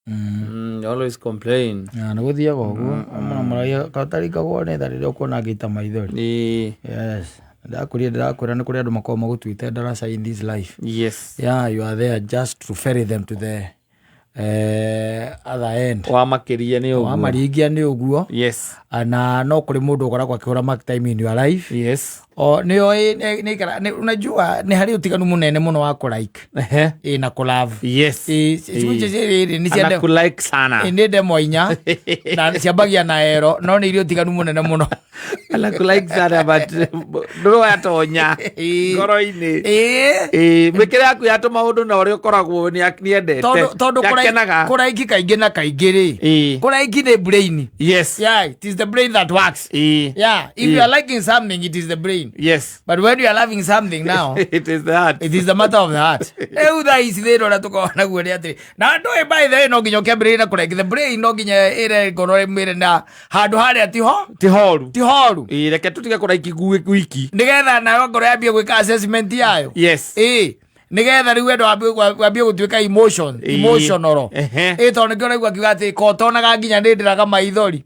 Always complain. Na guthia goguo maraia katarika gone tharire ukona gita maithori. Yes. Ndakwira ni kuri andu makoma magutwite darasa in this life. Yes. Yeah, you are there just to ferry them to the other end. Wamakiria ni uguo. Wamarigia ni uguo. Yes. Na no kuri mundu ukoragwo akihura mark time in your life. Yes. Nio unajua ni hari utiganu munene muno wa ku like. Na ku love. Yes. Ni cia ku like sana. Ni demo inya na ciambagia na ero no ni irio utiganu munene muno. Ala ku like sana but ndoro atonya ngoro-ini. Mikire yaku yatu maundu na uri ukoragwo ni endete. Tondu ku like kaingi na kaingi ri. Ku like ni brain. Yes. Yeah, it is the brain that works. Yeah, if you are liking something, it is the brain. Yes. But when you are loving something now, it is the heart. It is the matter of the heart. Eutha isi thero na tukona guo ni atiri. Na ndo by the way no nginyo kembere na kureka the brain no nginya ire ngoro mwire na handu haria ti horu. Reke tutige kuraiki wiki. Nigetha nayo ngoro yambie gwika assessment yayo. Yes. Nigetha riu endo wambie gutwika emotional. To nikio raigua kiuga ati ko tonaga nginya ndindiraga maithori.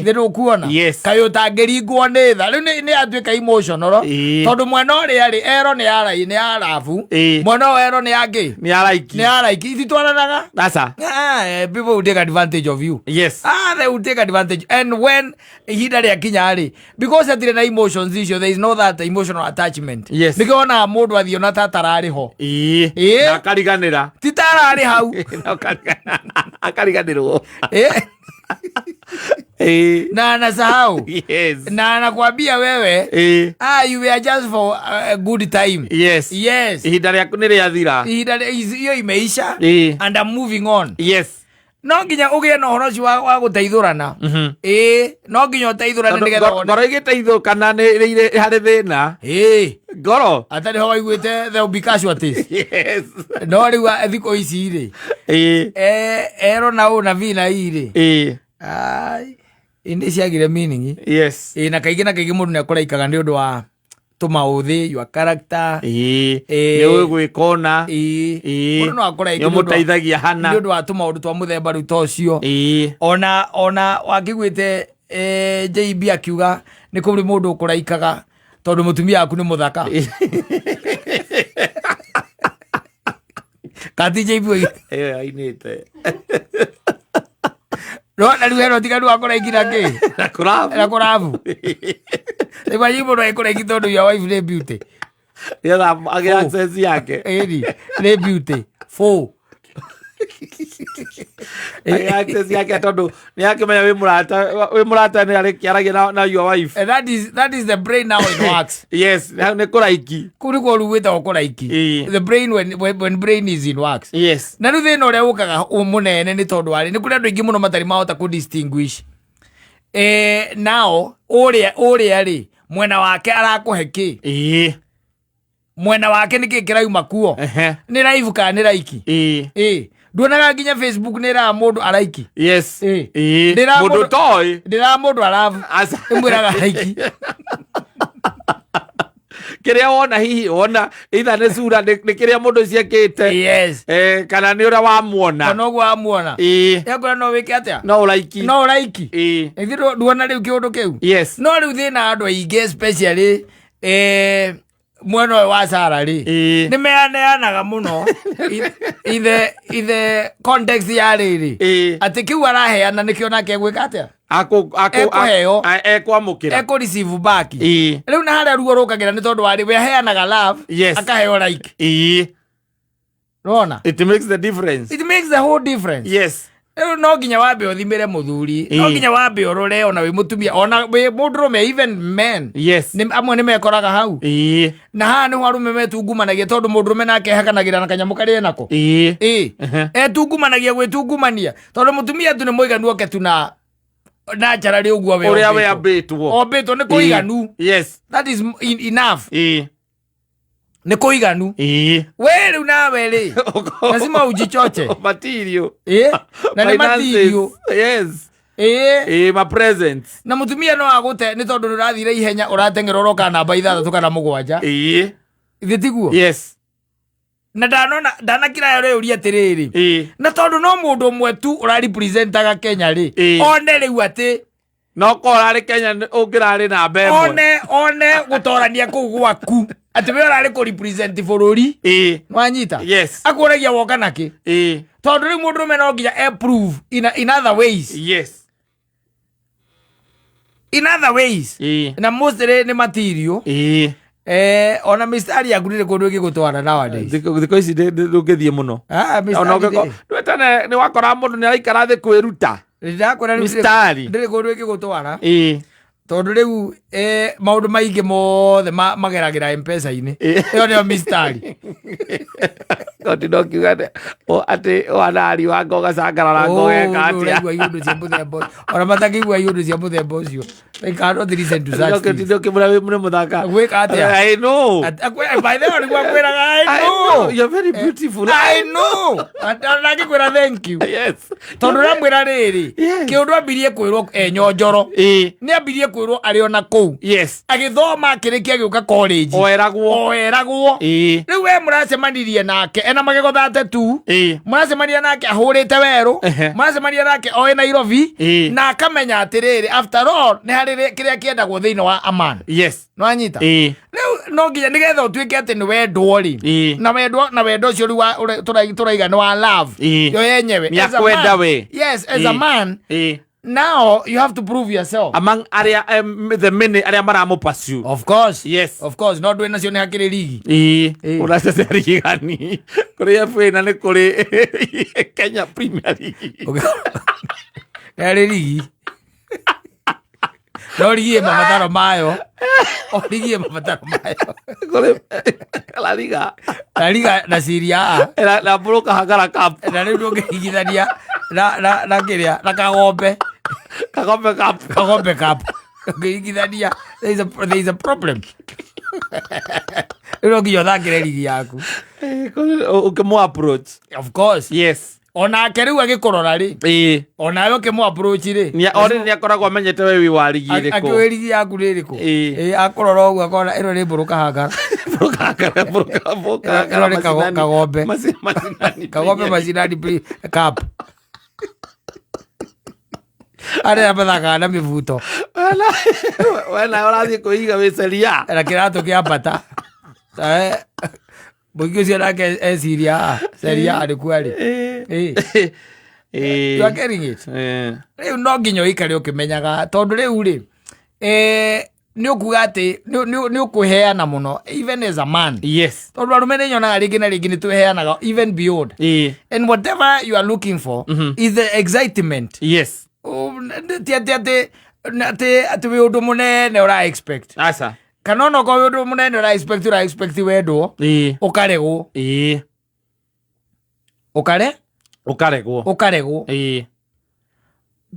Thiru kuona kayo tangiringwo ni tha riu ni atwika emotional tondu mwena uria ri ero ni arai ni arafu mwena ero ni angi ni araiki ititwaranaga asa people will take advantage of you. Yes. They will take advantage, and when ihinda ria kinya ri because atire na emotions icio, there is no that emotional attachment. Yes. Nikiona mundu athio na tatarari ho na kariganira titarari hau akariganirwo na sahau. Yes. Na nakwambia wewe you were just for a good time. Yes. Ihinda riaku ni riathira, ihinda hiyo imeisha and I'm moving on. Yes. No nginya ugie no horo ci wa guteithurana. No nginya uteithurana nigetha ngoro igiteithukana ni hari thina. Ngoro atari ho waiguite there will be casualties. Yes. No riu thiko ici ri ero na vina iri ai indi ciagire meaning. Yes. Na kaigi mundu nekuraikaga ni undu wa tumauthi your character ni gwikona mundu no akuraika ni muteithagia hana ni undu wa tumaundu twa muthemba ru tocio ona wakigwite JB akiuga ni kuri mundu ukuraikaga tondu mutumia aku ni muthaka. Kati JB ainite no na ruhero tiganu akuraikira ki na kurabu eba yibo no ekuraiki tondu your wife le beauty yala age access yake le beauty 4 access yake tondu ni yake menya we murata ni arikiaragia na your wife, and that is the brain now it works. Yes. Ni kuraiki kuriko ruwita kuraiki the brain when brain is in works. Yes. Na ru thina uria ukaga umunene ni tondu ari ni kuri andu ingi muno matari mahota ku distinguish now uria ri mwena wake arakuhe ki mwena wake ni kirauma kuo ni live ka ni like nduonaga nginya Facebook ni ra mundu araiki. Yes. Mundu toy ndira mundu aravu imwiraga like kiria wona hihi wona itha ni sura ni kiria mundu ciekite. Yes. Kana ni uria wamuona kana uguo wamuona yakora no wike atia no uraiki ithiro nduona riu kiundu kiu. Yes. No riu thina andu aingi especially mweno wa salary ni meaneanaga muno ithe context ya riri ati kiu araheana nikio nake gwika atia ekwamukira eko receive back. Riu na haria ruo rukagira ni tondu wari we heanaga love akaheo like. Rona it makes the difference, it makes the whole difference. Yes. No nginya wambe uthimire muthuri no nginya wambe urore ona wi mutumia ona wi mundurume even men. Yes. Ni amwe ni mekoraga hau na ha ni warume metungumanagia tondu mundurume nake hakanagira na kanyamu kari nako etungumanagia gwitungumania tondu mutumia tu ni muiganu oke tu na charari uguo we uria we abitwo ni kuiganu. Yes. That is enough. Ni kuiganu we riu nawe ri lazima ujichoche material na ni material. Yes. My presence na mutumia no agute ni tondu urathire ihenya uratengera uroka namba 6 kana 7 ithe tiguo. Yes. na ndanakira yore uria tiriri na tondu no mundu mwe tu ura representaga Kenya ri one riu ati no ko rari Kenya ungirari na mbemwe one gutorania ku gwaku ati we urari ku represent bururi mwanyita akuragia woka naki tondu ri mundu mena nginya approve in other ways in other ways na mostly ni material ona mistari agurire kundu gigutwara nowadays thiko ici ndungithie muno mistari ni wakora mundu ni araikara thi kwiruta mistari ndire kundu gigutwara tondu riu maundu maingi mothe mageragira M-Pesa-ini iyo niyo mistari kotindo kiugate ati wanari wako gacangarara ngogeka atia iundu cia muthemba ona matakigua iundu cia muthemba ucio they cannot listen to such things kotindo kimura mune muthaka gwika atia I know by the way kwa kwira I know you're very beautiful I know atana kwira thank you tondu ramwira riri kiundu ambirie kwirwo nyonjoro ni ambirie kwirwo ari ona kou agithoma akirikia giuka college oeragwo riu we muracemanirie nake ena magego thate tu muracemania nake ahurite weru muracemania nake oe Nairobi na akamenya atiriri after all ni hari kiria kiendagwo thiini wa Aman no anyita riu no nginya nigetha utuike ati ni wendwo ri na wendo ucio riu turaiga ni wa love yo yenyewe yakwenda we as a man now you have to prove yourself among area the many area maramu pursue of course no ndwe nacio ni hakiri ligi unasese ligi gani kuri FA na ni kuri Kenya Premier League ere ligi no ligi mabataro mayo ligi mabataro mayo kuri La Liga na Serie A la Broka Hagara Cup na ndio ngigithania na kiria na Kagombe Cup ngigithania there is a problem ilo ngiyo thakire ligi yaku ukimo approach of course ona keriu agikorora ri ona yo kemo approach ri ni akoragwo amenyete we wa ligi iriku akiwe ligi yaku ririku akorora ugu akora iro ri Broka Hagara Kagombe Masinani Cup are abathaka na mivuto wena urathie kuiga wiceria na kirato kia bata Bogi cio nake Serie A kwari you are getting it riu no nginya ikare ukimenyaga tondu riu ri ni ukuga ati ni ukuheana muno even as a man tondu arume ni nyonaga ringi na ringi ni tuheanaga even beyond and whatever you are looking for is the excitement ati we undu munene ura expect asa kana no ko undu munene ura expect wendwo ukaregwo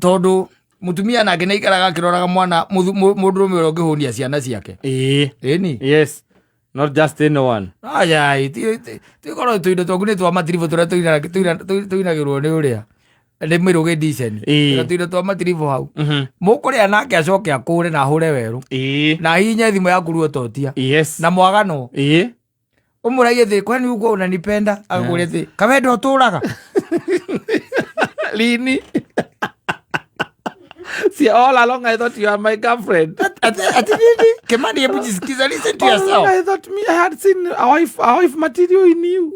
tondu mutumia nake ni ikaraga kiroraga mwana mundurume uro ngihunia ciana ciake ni not just anyone tikoro tuindo twaku ni twa matirivo turia tuinagirwo ni uria ndi miruge diceni tuindo twa matirivo hau mukuria nake acoke akure na ahure weru na hinye thimu yaku ruo totia na mwagano umuragie thi kwani uko unanipenda akure thi kawendo turaga lini see all along I thought you are my girlfriend. Kimani, hebu jisikiza, listen to yourself. I thought I had seen a wife material in you.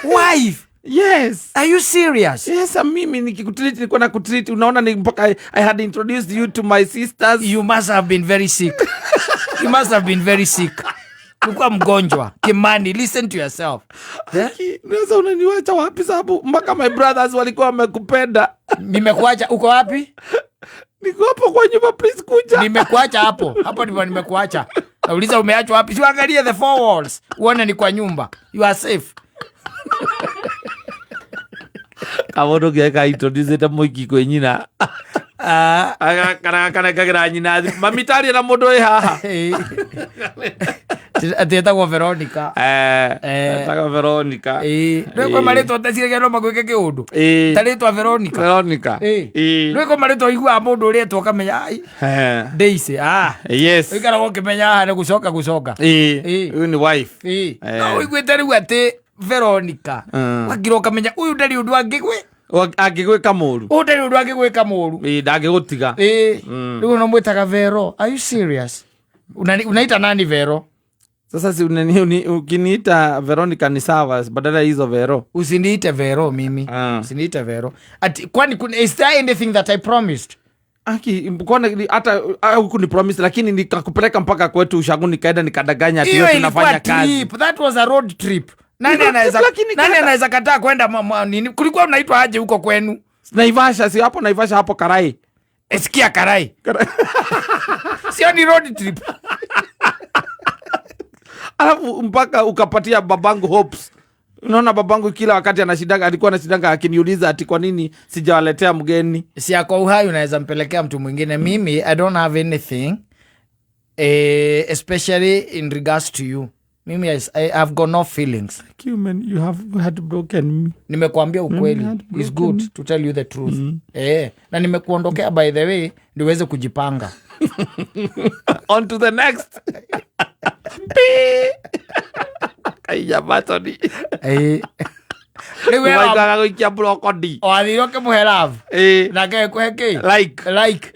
Wife? Yes. Are you serious? Yes, mimi nikikutreat nilikuwa nakutreat unaona ni mpaka I had introduced you to my sisters. You must have been very sick. Ulikuwa mgonjwa. Kimani, listen to yourself. Unaweza unaniwacha wapi sababu mpaka my brothers walikuwa wamekupenda. Nimekuacha uko wapi? Niko hapo kwa nyumba, please kuja. Nimekuacha hapo. Hapo ndipo nimekuacha. Nauliza umeachwa wapi? Siangalie the four walls. Uone ni kwa nyumba. You are safe. Kawondo geka introduce ta moiki kwe nyina. Kana kagira nyina. Mamitari na mundu haha. Ateta Veronica. Ateta Veronica. Ndio maritwa taciragero magwike kiundu. Taritwa Veronica. Ndio maritwa igua mundu uretwo kamenya ai. Daisy. Yes. Ikara gukimenya ne gucoka. You ni wife. No igwete riu ati Veronica wagiroka menya uyu ndari undu angigwika muru ndari undu angigwika muru ndangigutiga riu no mwitaga Vero. Are you serious? Unaita nani Vero? Sasa si ukiniita Veronica ni sawa, badala hizo Vero. Usiniite Vero mimi. Usiniite Vero. Kwani is there anything that I promised? Kwani hata hukuni promise, lakini nikakupeleka mpaka kwetu ushago, nikaenda nikadanganya ati tunafanya kazi. That was a road trip. Nani anaweza kataa kwenda nini? Kulikuwa unaitwa aje huko kwenu? Naivasha, si hapo Naivasha, hapo Karai. Sikia Karai. Sio ni road trip. Alafu mpaka ukapatia babangu hopes. Unaona babangu kila wakati alikuwa anashidanga akiniuliza ati kwa nini sijawaletea mgeni. Si yako uhai unaweza mpelekea mtu mwingine. Mimi I don't have anything especially in regards to you. Mimi I have got no feelings. Thank you, man. You have heartbroken me. Nimekuambia ukweli. It's good to tell you the truth. Na nimekuondokea by the way niweze kujipanga. On to the next. Kaya batoni. Niwe waigaga guikia brokodi. Wathiro ke muhe love. Na ke kweke. Like.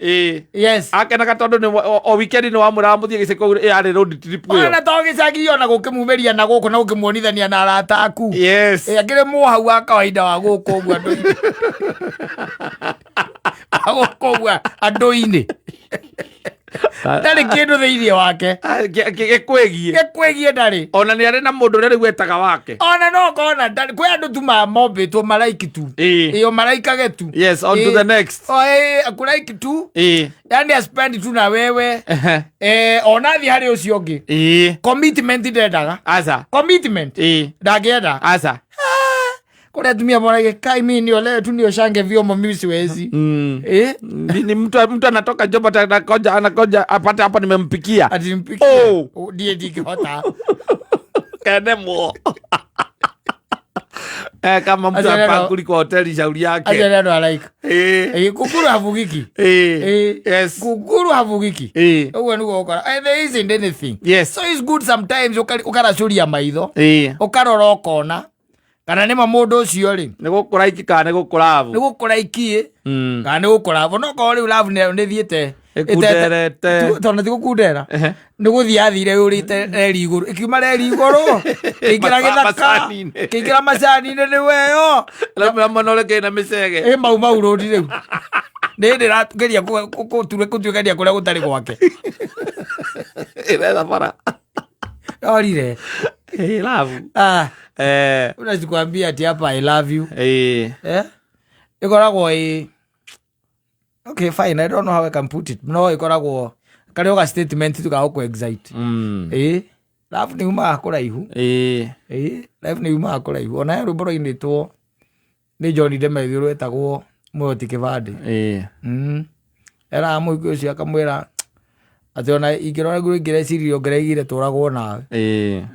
Yes. Ake na katondo ni o weekend ni wamura muthie giceko ari road trip yo. Ona to gicagi na gukimumeria na guku na gukimuonithania na arata aku. Yes. Akire mu hau wa kawaida wa guku gwa ndo. Agokogwa andoini. Ndari kindu thiini wake gekwegie ndari ona ni ari na mundu ri gwetaga wake ona no kona ndari kwe andu tu mamombitwo malaiki tu iyo malaika getu. Yes, on to the next. Akulaiki tu yani aspend tu na wewe ona thi hari ucio ngi commitment ndendaga asa commitment ndagienda asa kore tumia mwana kai mimi ni ole tu ndio shange vyomo mimi siwezi. Ni mtu anatoka job anakoja apate hapa nimempikia. Atimpikia. Die dikihota. Kademo. Kama mtu apakuli kwa hoteli shauri yake. Aje ndo like. Kukuru havugiki. Yes. Kukuru havugiki. Uwe nuko ukara. There isn't anything. Yes. So it's good sometimes ukara shuri ya maitho. Ukarora ukona. Kana nima mundu ucio ri ni gukuraiki kana ni gukuravu ni gukuraikie kana ni gukuravu no ko ri uravu ni thiete ikuderete tondu ti gukundera ni guthia athire urite reri iguru ikiuma reri iguru igira githaka kigira macani ni weyo la manole ke na micege mau rodi riu ni ndira geria kutuika ndia kuria gutari gwake ira bara orire love unazikwambia ati hapa I love you. Ikoragwo okay fine, I don't know how I can put it. No, ikoragwo kare oga statement tuka ku excite. Love ni uma akora ihu. Love ni uma akora ihu. Ona ru boro initwo ni Johnny Demethiu etagwo Mwoti Kivande. Era mu ucio akamwira ati ona ingirora guru ngirecirio ngereigire turagwo nawe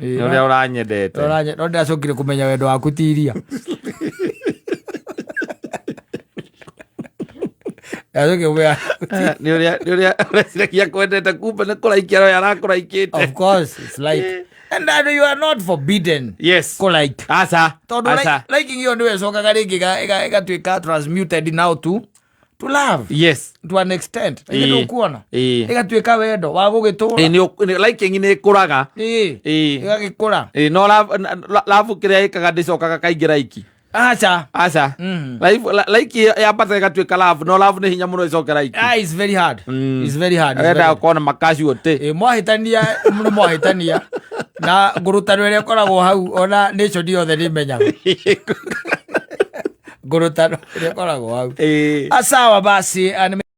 uria uranyendete no ndacokire kumenya wendo waku tiria azoke wea ni uria ureciria kwendete kumbe ni kuraikia ro yarakuraikite. Of course it's like and you are not forbidden. Yes, like asa liking you niwe cokaga ringi igatuika transmuted now to love. Yes, to an extent. Ndio kuona igatuika wendo wa gugitura ni liking ni kuraga igagikura no love kiria ikaga ndicokaga kaingira iki asa like ya pata igatuika love no love ni hinya muno icokera iki. It's very hard. It's very hard. Enda kuona makaci wote mwahitania muno mwahitania na ngurutano iria koragwo hau ona nation yothe ni menyaga ngurutano iria koragwo hau. Asawa basi